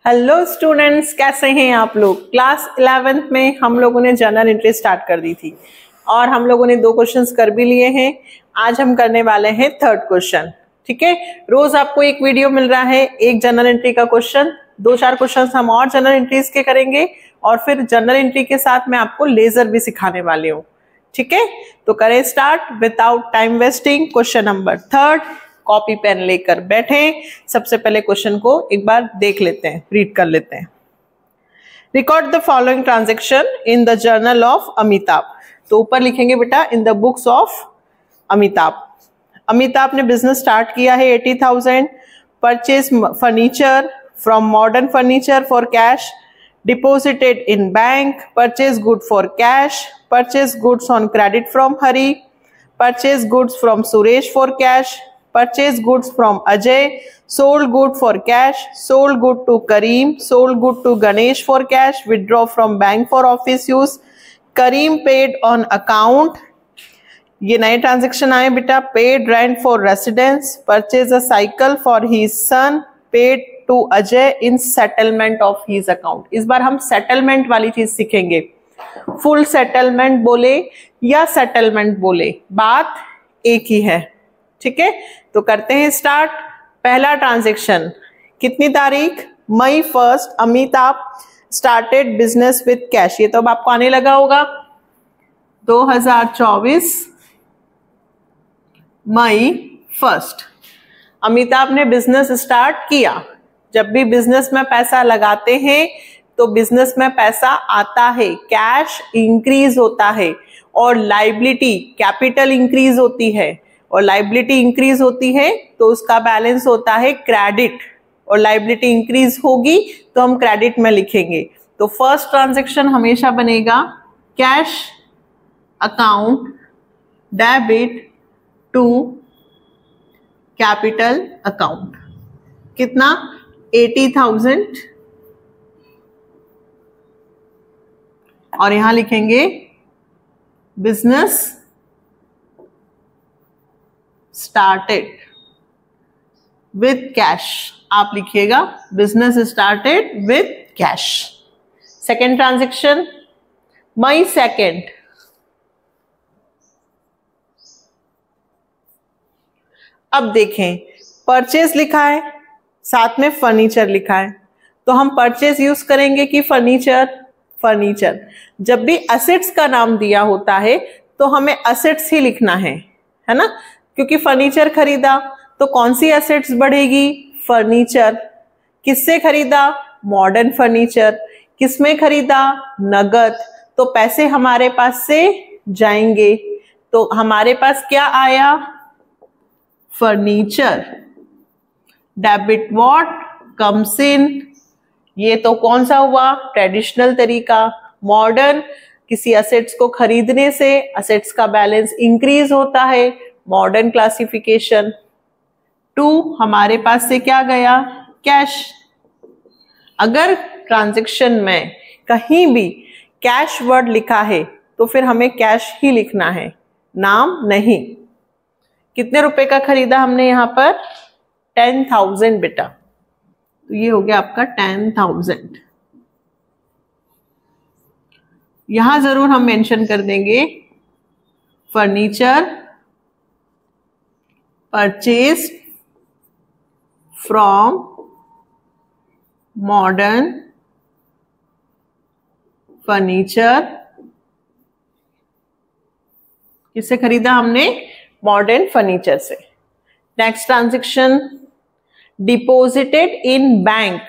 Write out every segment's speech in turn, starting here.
Hello students, कैसे हैं आप लोग। क्लास 11th में हम लोगों ने जर्नल एंट्री स्टार्ट कर दी थी और हम लोगों ने 2 क्वेश्चंस कर भी लिए हैं। आज हम करने वाले हैं 3rd क्वेश्चन। ठीक है, रोज आपको एक वीडियो मिल रहा है, एक जर्नल एंट्री का क्वेश्चन, 2-4 क्वेश्चन हम और जर्नल एंट्रीज के करेंगे और फिर जर्नल एंट्री के साथ मैं आपको लेजर भी सिखाने वाली हूँ। ठीक है, तो करें start without time wasting. Question number 3, copy pen लेकर बैठे। सबसे पहले क्वेश्चन को एक बार देख लेते हैं, रीड कर लेते हैं। Record the following transaction in the journal of Amitabh. तो ऊपर लिखेंगे बेटा in the books of Amitabh. Amitabh ने बिजनेस स्टार्ट किया है 80,000। Purchase furniture from modern furniture for cash, deposited in bank, purchase good for cash, purchase goods on credit from Hari, purchase goods from Suresh for cash, purchase goods from Ajay, sold good for cash, sold good to Kareem, sold good to Ganesh for cash, withdraw from bank for office use, Kareem paid on account। ये नए transaction आए बेटा। Paid rent for residence, purchase a cycle for his son, paid to Ajay in settlement of his account. इस बार हम settlement वाली चीज सीखेंगे। फुल सेटलमेंट बोले या सेटलमेंट बोले, बात एक ही है। ठीक है, तो करते हैं स्टार्ट। पहला ट्रांजेक्शन, कितनी तारीख, मई 1, Amitabh started business with cash. ये तो अब आपको आने लगा होगा। 2024 मई 1 अमिताभ ने बिजनेस स्टार्ट किया। जब भी बिजनेस में पैसा लगाते हैं तो बिजनेस में पैसा आता है, कैश इंक्रीज होता है और लाइबिलिटी कैपिटल इंक्रीज होती है और लाइबिलिटी इंक्रीज होती है तो उसका बैलेंस होता है क्रेडिट और लाइबिलिटी इंक्रीज होगी तो हम क्रेडिट में लिखेंगे। तो फर्स्ट ट्रांजैक्शन हमेशा बनेगा cash account debit to capital account. कितना, 80,000 और यहां लिखेंगे बिजनेस स्टार्टेड विथ कैश। आप लिखिएगा business started with cash. Second transaction May 2। अब देखें, परचेज लिखा है, साथ में फर्नीचर लिखा है, तो हम परचेज यूज करेंगे कि फर्नीचर। फर्नीचर। जब भी असेट्स का नाम दिया होता है तो हमें असेट्स ही लिखना है ना, क्योंकि फर्नीचर खरीदा तो कौन सी एसेट्स बढ़ेगी, फर्नीचर। किससे खरीदा, मॉडर्न फर्नीचर। किसमें खरीदा, नगद। तो पैसे हमारे पास से जाएंगे तो हमारे पास क्या आया, furniture. Debit what comes in, ये तो कौन सा हुआ, ट्रेडिशनल तरीका। मॉडर्न, किसी असेट्स को खरीदने से असेट्स का बैलेंस इंक्रीज होता है, मॉडर्न क्लासिफिकेशन। 2 हमारे पास से क्या गया, कैश। अगर ट्रांजैक्शन में कहीं भी कैश वर्ड लिखा है तो फिर हमें कैश ही लिखना है, नाम नहीं। कितने रुपए का खरीदा हमने यहां पर, 10,000 बेटा, तो ये हो गया आपका 10,000। यहां जरूर हम मेंशन कर देंगे furniture purchase from modern furniture. किससे खरीदा हमने, मॉडर्न फर्नीचर से। Next transaction deposited in bank,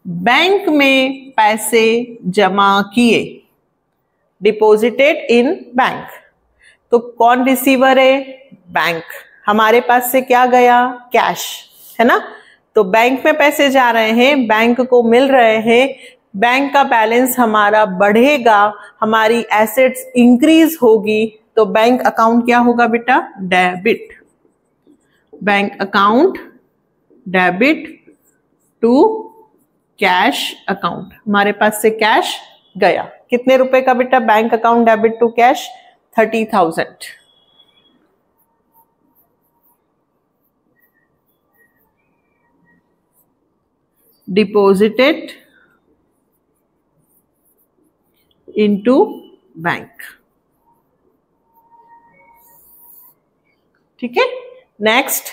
bank में पैसे जमा किए, डिपॉजिटेड इन बैंक। तो कौन रिसीवर है, बैंक। हमारे पास से क्या गया, कैश, है ना। तो बैंक में पैसे जा रहे हैं, बैंक को मिल रहे हैं, बैंक का बैलेंस हमारा बढ़ेगा, हमारी एसेट्स इंक्रीज होगी, तो बैंक अकाउंट क्या होगा बेटा, debit. Bank account debit to cash account. हमारे पास से कैश गया, कितने रुपए का बेटा, bank account debit to cash, 30,000। Deposited into bank. ठीक है। Next,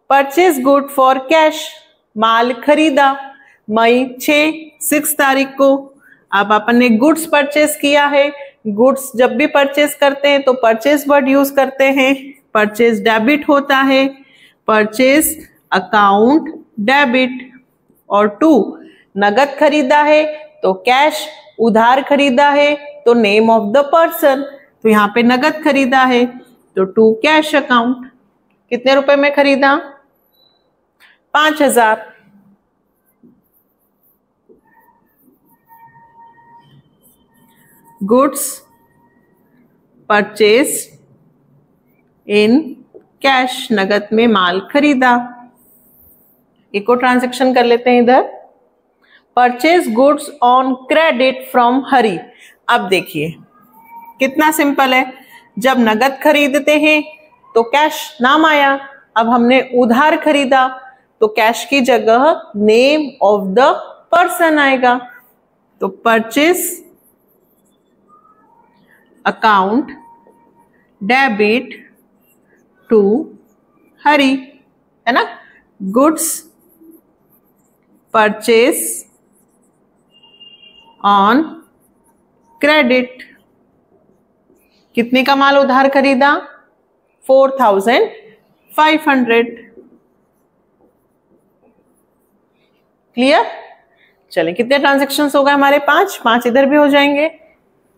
purchase good for cash, माल खरीदा मई 6 तारीख को। अब अपन ने गुड्स परचेज किया है। गुड्स जब भी परचेज करते हैं तो परचेज वर्ड यूज करते हैं। परचेज डेबिट होता है, परचेज अकाउंट डेबिट। और 2, नगद खरीदा है तो कैश, उधार खरीदा है तो नेम ऑफ द पर्सन। तो यहाँ पे नगद खरीदा है तो 2 कैश अकाउंट। कितने रुपए में खरीदा? 5000। गुड्स परचेज इन कैश, नगद में माल खरीदा। एक और ट्रांजैक्शन कर लेते हैं इधर, purchase goods on credit from Hari. अब देखिए कितना सिंपल है, जब नगद खरीदते हैं तो कैश नाम आया। अब हमने उधार खरीदा तो कैश की जगह नेम ऑफ द पर्सन आएगा। तो परचेज अकाउंट डेबिट टू हरी, है ना। Goods purchase on credit. कितने का माल उधार खरीदा? 4500। क्लियर? चलिए, कितने ट्रांजैक्शंस हो गए हमारे? 5 इधर भी हो जाएंगे।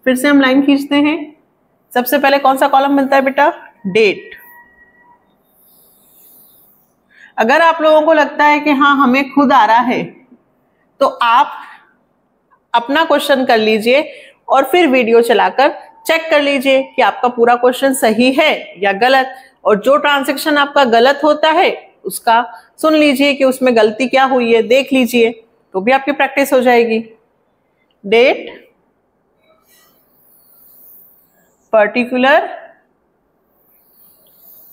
फिर से हम लाइन खींचते हैं। सबसे पहले कौन सा कॉलम बनता है बेटा? डेट। अगर आप लोगों को लगता है कि हाँ हमें खुद आ रहा है तो आप अपना क्वेश्चन कर लीजिए और फिर वीडियो चलाकर चेक कर लीजिए कि आपका पूरा क्वेश्चन सही है या गलत। और जो ट्रांजैक्शन आपका गलत होता है उसका सुन लीजिए कि उसमें गलती क्या हुई है, देख लीजिए, तो भी आपकी प्रैक्टिस हो जाएगी। डेट, पर्टिकुलर,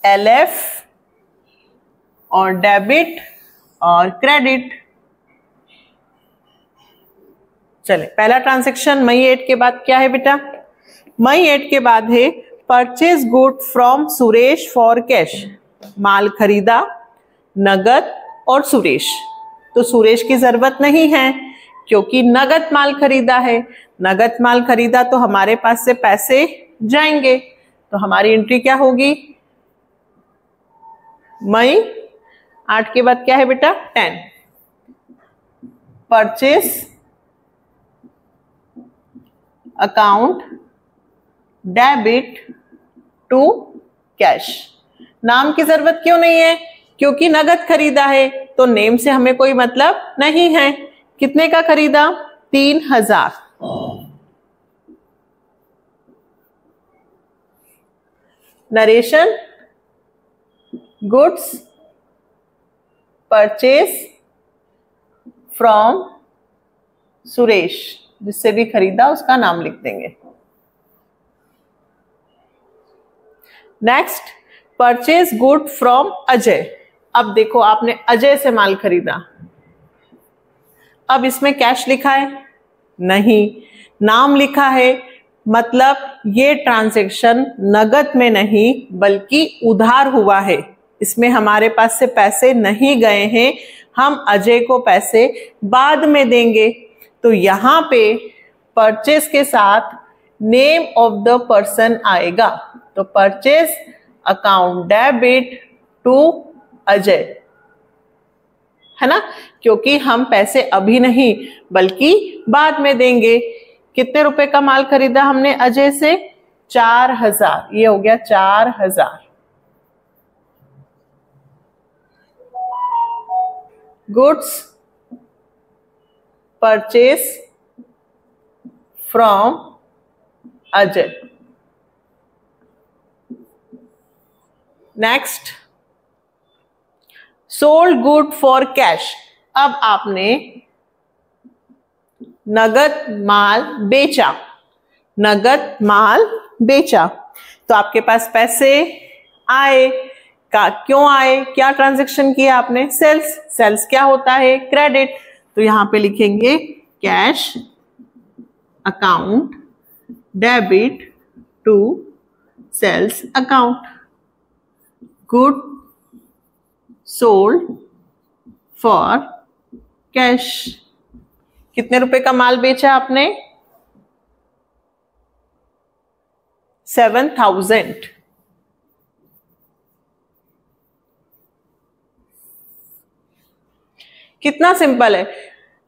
LF और डेबिट और क्रेडिट। चले, पहला ट्रांजैक्शन मई 8 के बाद क्या है बेटा? मई 8 के बाद है purchase good from Suresh for cash, माल खरीदा नगद और सुरेश। तो सुरेश की जरूरत नहीं है क्योंकि नगद माल खरीदा है। नगद माल खरीदा तो हमारे पास से पैसे जाएंगे, तो हमारी एंट्री क्या होगी? मई 8 के बाद क्या है बेटा? 10। Purchase account debit to cash. नाम की जरूरत क्यों नहीं है? क्योंकि नगद खरीदा है तो नेम से हमें कोई मतलब नहीं है। कितने का खरीदा? 3000। Narration, goods purchase from Suresh, जिससे भी खरीदा उसका नाम लिख देंगे। Next, purchase good from Ajay. अब देखो आपने अजय से माल खरीदा, अब इसमें कैश लिखा है? नहीं, नाम लिखा है। मतलब ये ट्रांजैक्शन नगद में नहीं बल्कि उधार हुआ है। इसमें हमारे पास से पैसे नहीं गए हैं, हम अजय को पैसे बाद में देंगे। तो यहाँ पे परचेज के साथ नेम ऑफ द पर्सन आएगा। तो purchase account debit to Ajay, है ना, क्योंकि हम पैसे अभी नहीं बल्कि बाद में देंगे। कितने रुपए का माल खरीदा हमने अजय से? 4000। ये हो गया 4000। Goods purchase from Ajay. Next, sold good for cash. अब आपने नगद माल बेचा, नगद माल बेचा तो आपके पास पैसे आए। क्यों आए, क्या ट्रांजैक्शन किया आपने, सेल्स। सेल्स क्या होता है, क्रेडिट। तो यहां पे लिखेंगे cash account debit to sales account, good sold for cash. कितने रुपए का माल बेचा आपने, 7,000। कितना सिंपल है।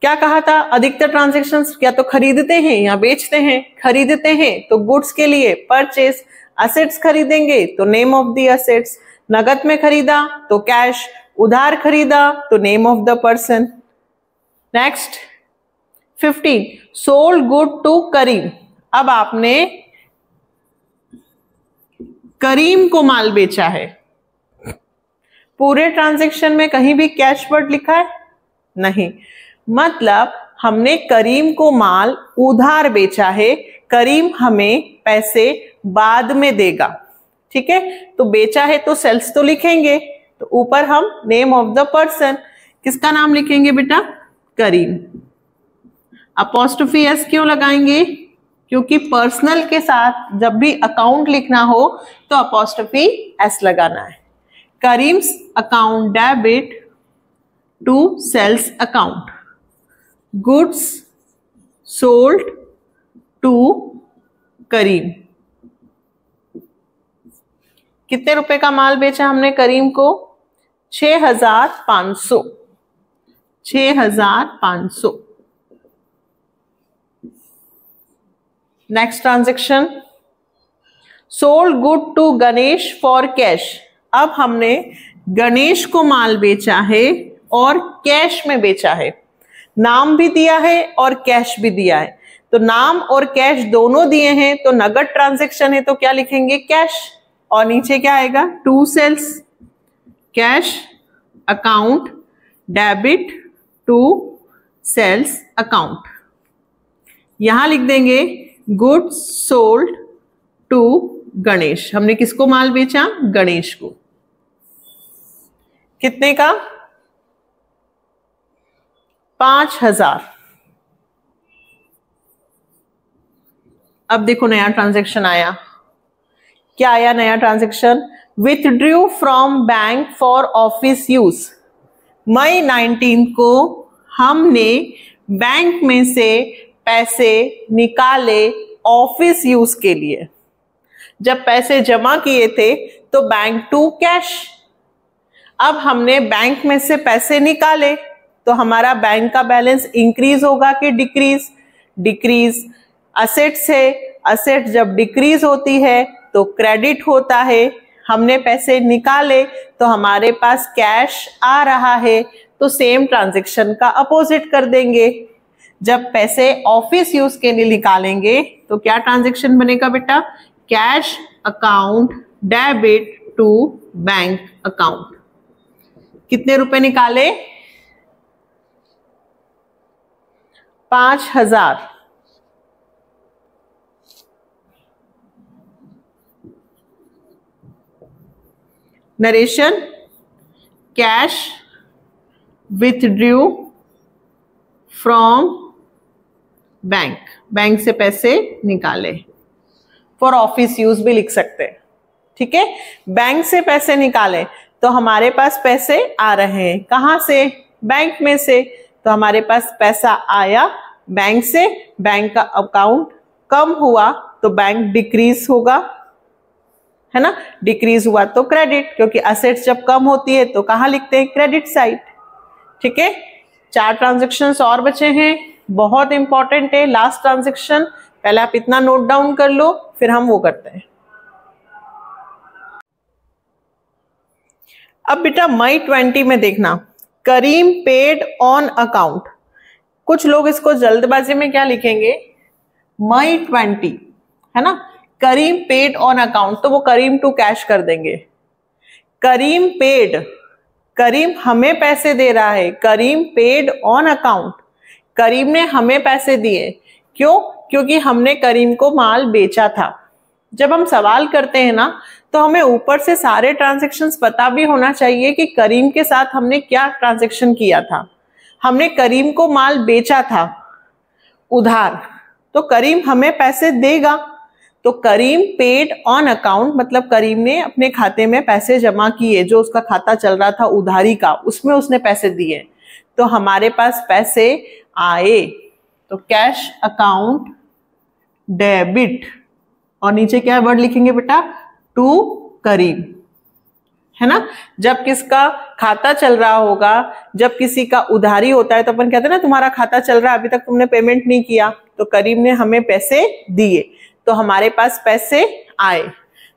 क्या कहा था, अधिकतर ट्रांजैक्शंस या तो खरीदते हैं या बेचते हैं। खरीदते हैं तो गुड्स के लिए परचेस, असेट्स खरीदेंगे तो नेम ऑफ द असेट्स, नगद में खरीदा तो कैश, उधार खरीदा तो name of the person. Next 15, sold good to Karim. अब आपने करीम को माल बेचा है। पूरे ट्रांजैक्शन में कहीं भी कैश वर्ड लिखा है नहीं, मतलब हमने करीम को माल उधार बेचा है। करीम हमें पैसे बाद में देगा, ठीक है। तो बेचा है तो सेल्स तो लिखेंगे, तो ऊपर हम नेम ऑफ द पर्सन, किसका नाम लिखेंगे बेटा, करीम। अपोस्ट्रोफी एस क्यों लगाएंगे, क्योंकि पर्सनल के साथ जब भी अकाउंट लिखना हो तो अपोस्ट्रोफी एस लगाना है। Karim's account debit to sales account, goods sold to Karim. कितने रुपए का माल बेचा हमने करीम को, 6,500। 6,500। Next transaction, sold good to Ganesh for cash. अब हमने गणेश को माल बेचा है और कैश में बेचा है। नाम भी दिया है और कैश भी दिया है, तो नाम और कैश दोनों दिए हैं तो नगद ट्रांजैक्शन है तो क्या लिखेंगे, कैश। और नीचे क्या आएगा, to sales, cash account debit to sales account. यहां लिख देंगे गुड्स सोल्ड टू गणेश। हमने किसको माल बेचा, गणेश को। कितने का, 5,000। अब देखो नया ट्रांजैक्शन आया। क्या आया नया transaction, withdrew from bank for office use. May 19 को हमने बैंक में से पैसे निकाले ऑफिस यूज के लिए। जब पैसे जमा किए थे तो बैंक टू कैश। अब हमने बैंक में से पैसे निकाले तो हमारा बैंक का बैलेंस इंक्रीज होगा कि डिक्रीज, डिक्रीज। असेट्स है, असेट जब डिक्रीज होती है तो क्रेडिट होता है। हमने पैसे निकाले तो हमारे पास कैश आ रहा है, तो सेम ट्रांजैक्शन का अपोजिट कर देंगे। जब पैसे ऑफिस यूज के लिए निकालेंगे तो क्या ट्रांजैक्शन बनेगा बेटा, cash account debit to bank account. कितने रुपए निकाले, 5,000। Narration, cash withdrew from bank, bank से पैसे निकाले। फॉर ऑफिस यूज भी लिख सकते हैं, ठीक है। बैंक से पैसे निकाले तो हमारे पास पैसे आ रहे हैं, कहां से, बैंक में से। तो हमारे पास पैसा आया बैंक से, बैंक का अकाउंट कम हुआ तो बैंक डिक्रीज होगा, है ना। डिक्रीज हुआ तो क्रेडिट, क्योंकि असेट्स जब कम होती है तो कहां लिखते हैं, क्रेडिट साइड, ठीक है। 4 ट्रांजैक्शंस और बचे हैं, बहुत इंपॉर्टेंट है लास्ट ट्रांजैक्शन। पहले आप इतना नोट डाउन कर लो, फिर हम वो करते हैं। अब बेटा मई 20 में देखना, करीम पेड ऑन अकाउंट। कुछ लोग इसको जल्दबाजी में क्या लिखेंगे, मई 20, है ना। करीम पेड ऑन अकाउंट, तो वो करीम टू कैश कर देंगे। करीम पेड, करीम हमें पैसे दे रहा है, करीम पेड ऑन अकाउंट। करीम ने हमें पैसे दिए, क्यों, क्योंकि हमने करीम को माल बेचा था। जब हम सवाल करते हैं ना तो हमें ऊपर से सारे ट्रांजैक्शंस पता भी होना चाहिए कि करीम के साथ हमने क्या ट्रांजैक्शन किया था। हमने करीम को माल बेचा था उधार, तो करीम हमें पैसे देगा। तो करीम पेड ऑन अकाउंट, मतलब करीम ने अपने खाते में पैसे जमा किए, जो उसका खाता चल रहा था उधारी का, उसमें उसने पैसे दिए, तो हमारे पास पैसे आए। तो कैश अकाउंट डेबिट, और नीचे क्या वर्ड लिखेंगे बेटा, टू करीम, है ना। जब किसका खाता चल रहा होगा, जब किसी का उधारी होता है, तो अपन कहते हैं ना तुम्हारा खाता चल रहा है, अभी तक तुमने पेमेंट नहीं किया, तो करीम ने हमें पैसे दिए, तो हमारे पास पैसे आए।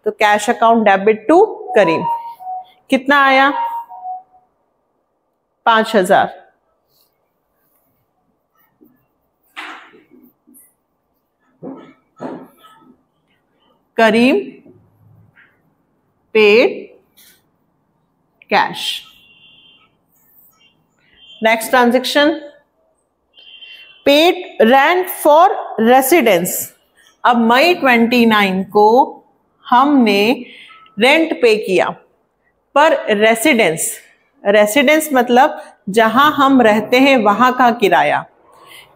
तो cash account debit to Karim, कितना आया, 5000। Karim paid cash. Next transaction, paid rent for residence. अब मई 29 को हमने रेंट पे किया, पर रेसिडेंस, रेसिडेंस मतलब जहां हम रहते हैं वहां का किराया।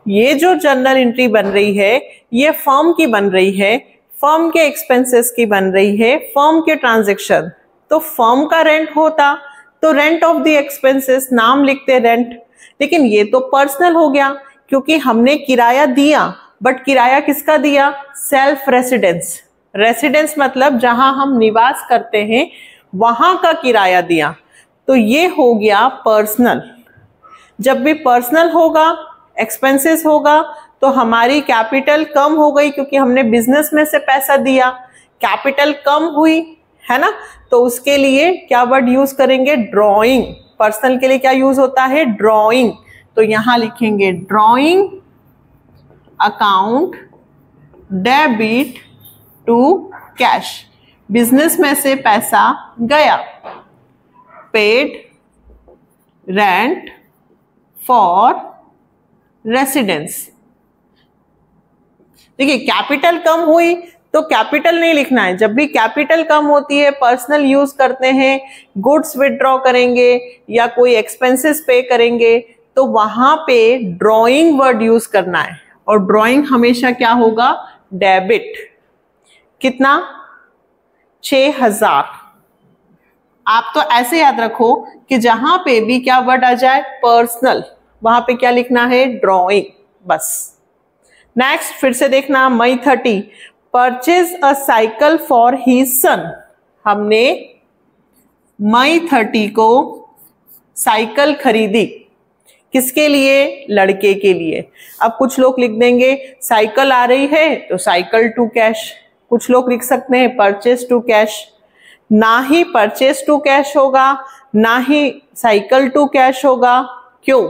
ये जो जर्नल एंट्री बन रही है ये फर्म की बन रही है, फर्म के एक्सपेंसेस की बन रही है, फर्म के ट्रांजैक्शन। तो फर्म का रेंट होता तो रेंट ऑफ द एक्सपेंसेस, नाम लिखते रेंट। लेकिन ये तो पर्सनल हो गया क्योंकि हमने किराया दिया, बट किराया किसका दिया, सेल्फ रेसिडेंस। रेसिडेंस मतलब जहां हम निवास करते हैं वहां का किराया दिया, तो ये हो गया पर्सनल। जब भी पर्सनल होगा, एक्सपेंसेस होगा, तो हमारी कैपिटल कम हो गई क्योंकि हमने बिजनेस में से पैसा दिया, कैपिटल कम हुई, है ना। तो उसके लिए क्या वर्ड यूज करेंगे, ड्रॉइंग। पर्सनल के लिए क्या यूज होता है, ड्रॉइंग। तो यहां लिखेंगे drawing account debit to cash, business में से पैसा गया। Paid rent for residence. देखिए कैपिटल कम हुई तो कैपिटल नहीं लिखना है, जब भी कैपिटल कम होती है पर्सनल यूज करते हैं, गुड्स विड्रॉ करेंगे या कोई एक्सपेंसेस पे करेंगे, तो वहां पे ड्रॉइंग वर्ड यूज करना है, और ड्रॉइंग हमेशा क्या होगा, डेबिट। कितना, 6000। आप तो ऐसे याद रखो कि जहां पे भी क्या वर्ड आ जाए, पर्सनल, वहां पे क्या लिखना है, ड्रॉइंग, बस। नेक्स्ट फिर से देखना, मई 30, purchase a cycle for his सन। हमने मई 30 को साइकिल खरीदी, किसके लिए, लड़के के लिए। अब कुछ लोग लिख देंगे साइकिल आ रही है तो साइकिल टू कैश, कुछ लोग लिख सकते हैं परचेज टू कैश। ना ही परचेज टू कैश होगा, ना ही साइकिल टू कैश होगा। क्यों,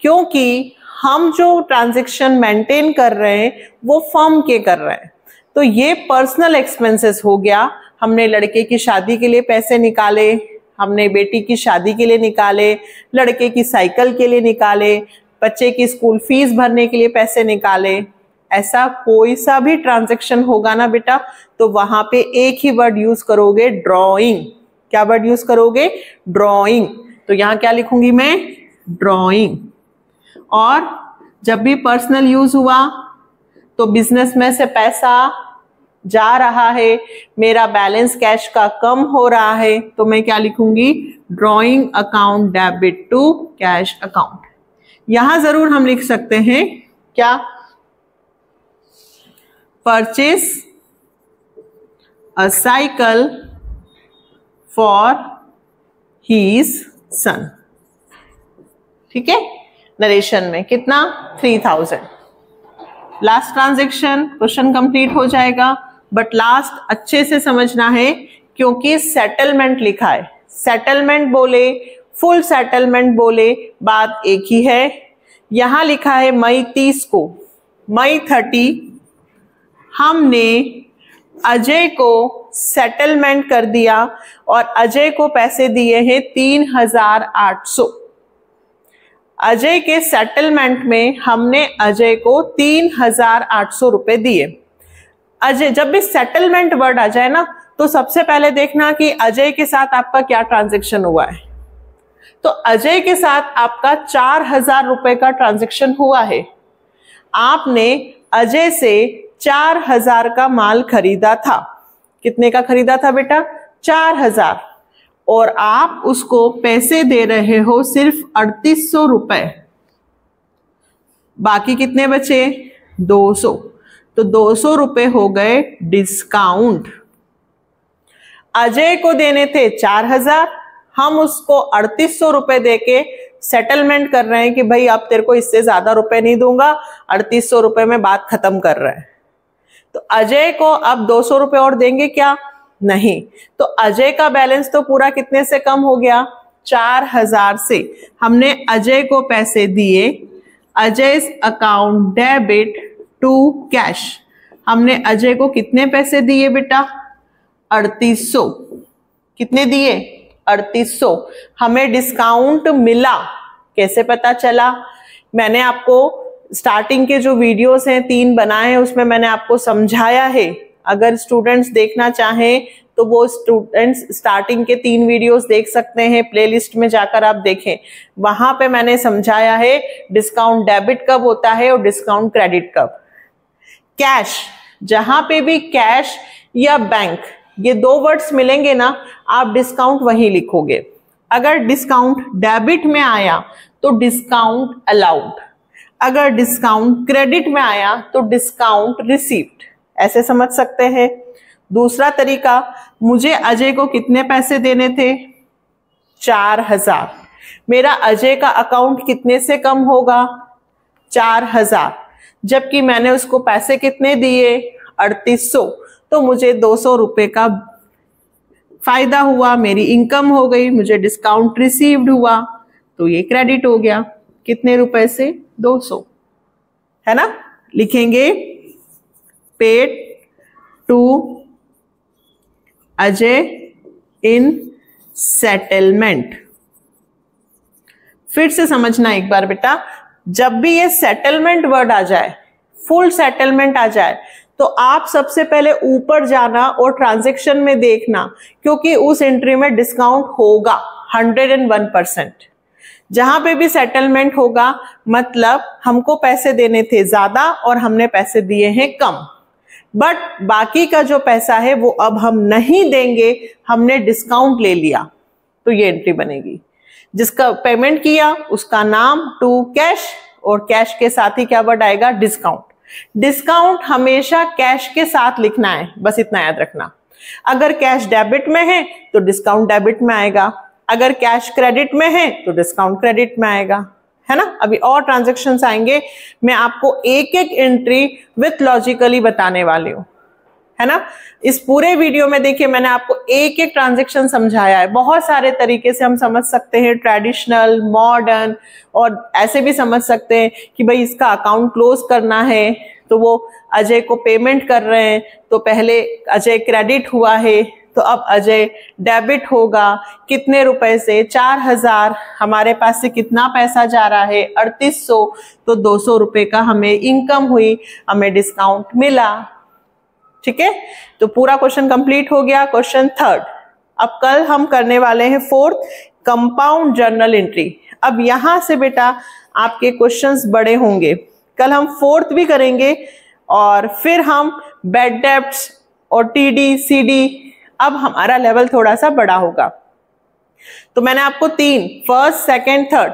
क्योंकि हम जो ट्रांजैक्शन मेंटेन कर रहे हैं वो फर्म के कर रहे हैं, तो ये पर्सनल एक्सपेंसेस हो गया। हमने लड़के की शादी के लिए पैसे निकाले, हमने बेटी की शादी के लिए निकाले, लड़के की साइकिल के लिए निकाले, बच्चे की स्कूल फीस भरने के लिए पैसे निकाले। ऐसा कोई सा भी ट्रांजैक्शन होगा ना बेटा, तो वहां पे एक ही वर्ड यूज करोगे, ड्रॉइंग। क्या वर्ड यूज करोगे, ड्रॉइंग। तो यहां क्या लिखूंगी मैं, ड्रॉइंग। और जब भी पर्सनल यूज हुआ तो बिजनेस में से पैसा जा रहा है, मेरा बैलेंस कैश का कम हो रहा है, तो मैं क्या लिखूंगी, drawing account debit to cash account. यहां जरूर हम लिख सकते हैं क्या, purchase a cycle for his son. ठीक है, नरेशन में कितना, 3000। लास्ट ट्रांजैक्शन, क्वेश्चन कंप्लीट हो जाएगा, बट लास्ट अच्छे से समझना है क्योंकि सेटलमेंट लिखा है। सेटलमेंट बोले, फुल सेटलमेंट बोले, बात एक ही है। यहां लिखा है मई 30 को, मई 30 हमने अजय को सेटलमेंट कर दिया और अजय को पैसे दिए हैं 3800। अजय के सेटलमेंट में हमने अजय को 3800 रुपए दिए। अजय, जब भी सेटलमेंट वर्ड आ जाए ना तो सबसे पहले देखना कि अजय के साथ आपका क्या ट्रांजैक्शन हुआ है। तो अजय के साथ आपका 4000 रुपए का ट्रांजैक्शन हुआ है। आपने अजय से 4000 का माल खरीदा था। कितने का खरीदा था बेटा? 4000। और आप उसको पैसे दे रहे हो सिर्फ 3800 रुपए। बाकी कितने बचे? 200। तो 200 रुपए हो गए डिस्काउंट। अजय को देने थे 4000, हम उसको 3800 रुपए देके सेटलमेंट कर रहे हैं कि भाई अब तेरे को इससे ज्यादा रुपए नहीं दूंगा, 3800 रुपए में बात खत्म कर रहे हैं। तो अजय को अब 200 रुपए और देंगे क्या? नहीं। तो अजय का बैलेंस तो पूरा कितने से कम हो गया? 4000 से। हमने अजय को पैसे दिए, अजय's अकाउंट डेबिट टू कैश। हमने अजय को कितने पैसे दिए बेटा? 3800। कितने दिए? 3800। हमें डिस्काउंट मिला। कैसे पता चला? मैंने आपको स्टार्टिंग के जो वीडियोस हैं 3 बनाए हैं, उसमें मैंने आपको समझाया है। अगर स्टूडेंट्स देखना चाहें तो वो स्टूडेंट्स स्टार्टिंग के 3 वीडियोस देख सकते हैं, प्लेलिस्ट में जाकर आप देखें। वहां पे मैंने समझाया है डिस्काउंट डेबिट कब होता है और डिस्काउंट क्रेडिट कब। कैश, जहां पे भी कैश या बैंक ये 2 वर्ड्स मिलेंगे ना, आप डिस्काउंट वहीं लिखोगे। अगर डिस्काउंट डेबिट में आया तो डिस्काउंट अलाउड, अगर डिस्काउंट क्रेडिट में आया तो डिस्काउंट रिसीव्ड। ऐसे समझ सकते हैं। दूसरा तरीका, मुझे अजय को कितने पैसे देने थे? 4000। मेरा अजय का अकाउंट कितने से कम होगा? 4000। जबकि मैंने उसको पैसे कितने दिए? 3800। तो मुझे 200 रुपए का फायदा हुआ, मेरी इनकम हो गई, मुझे डिस्काउंट रिसीव्ड हुआ, तो ये क्रेडिट हो गया। कितने रुपए से? 200, है ना। लिखेंगे paid to Ajay in settlement. फिर से समझना एक बार बेटा, जब भी ये सेटलमेंट वर्ड आ जाए, फुल सेटलमेंट आ जाए, तो आप सबसे पहले ऊपर जाना और ट्रांजैक्शन में देखना, क्योंकि उस एंट्री में डिस्काउंट होगा 101%। जहां पे भी सेटलमेंट होगा मतलब हमको पैसे देने थे ज्यादा और हमने पैसे दिए हैं कम, बट बाकी का जो पैसा है वो अब हम नहीं देंगे, हमने डिस्काउंट ले लिया, तो ये एंट्री बनेगी। जिसका पेमेंट किया उसका नाम टू कैश, और कैश के साथ ही क्या वर्ड आएगा? डिस्काउंट। डिस्काउंट हमेशा कैश के साथ लिखना है, बस इतना याद रखना। अगर कैश डेबिट में है तो डिस्काउंट डेबिट में आएगा, अगर कैश क्रेडिट में है तो डिस्काउंट क्रेडिट में आएगा, है ना। अभी और ट्रांजैक्शंस आएंगे, मैं आपको एक एक एंट्री विथ लॉजिकली बताने वाली हूं, है ना। इस पूरे वीडियो में देखिए मैंने आपको एक एक ट्रांजैक्शन समझाया है। बहुत सारे तरीके से हम समझ सकते हैं, ट्रेडिशनल, मॉडर्न, और ऐसे भी समझ सकते हैं कि भाई इसका अकाउंट क्लोज करना है तो वो अजय को पेमेंट कर रहे हैं, तो पहले अजय क्रेडिट हुआ है तो अब अजय डेबिट होगा। कितने रुपए से? 4000। हमारे पास से कितना पैसा जा रहा है? 3800। तो 200 रुपए का हमें इनकम हुई, हमें डिस्काउंट मिला। ठीक है, तो पूरा क्वेश्चन कंप्लीट हो गया। क्वेश्चन 3। अब कल हम करने वाले हैं 4th, कंपाउंड जर्नल एंट्री। अब यहां से बेटा आपके क्वेश्चंस बड़े होंगे। कल हम 4th भी करेंगे और फिर हम बैड डेब्ट्स और टीडी सीडी, अब हमारा लेवल थोड़ा सा बड़ा होगा। तो मैंने आपको 3, फर्स्ट, सेकंड, थर्ड,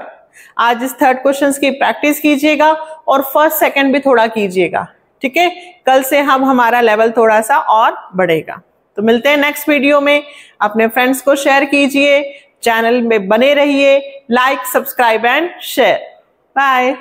आज इस 3rd क्वेश्चन की प्रैक्टिस कीजिएगा और फर्स्ट, सेकंड भी थोड़ा कीजिएगा। ठीक है, कल से हम हमारा लेवल थोड़ा सा और बढ़ेगा। तो मिलते हैं नेक्स्ट वीडियो में। अपने फ्रेंड्स को शेयर कीजिए, चैनल में बने रहिए, like, subscribe and share. Bye.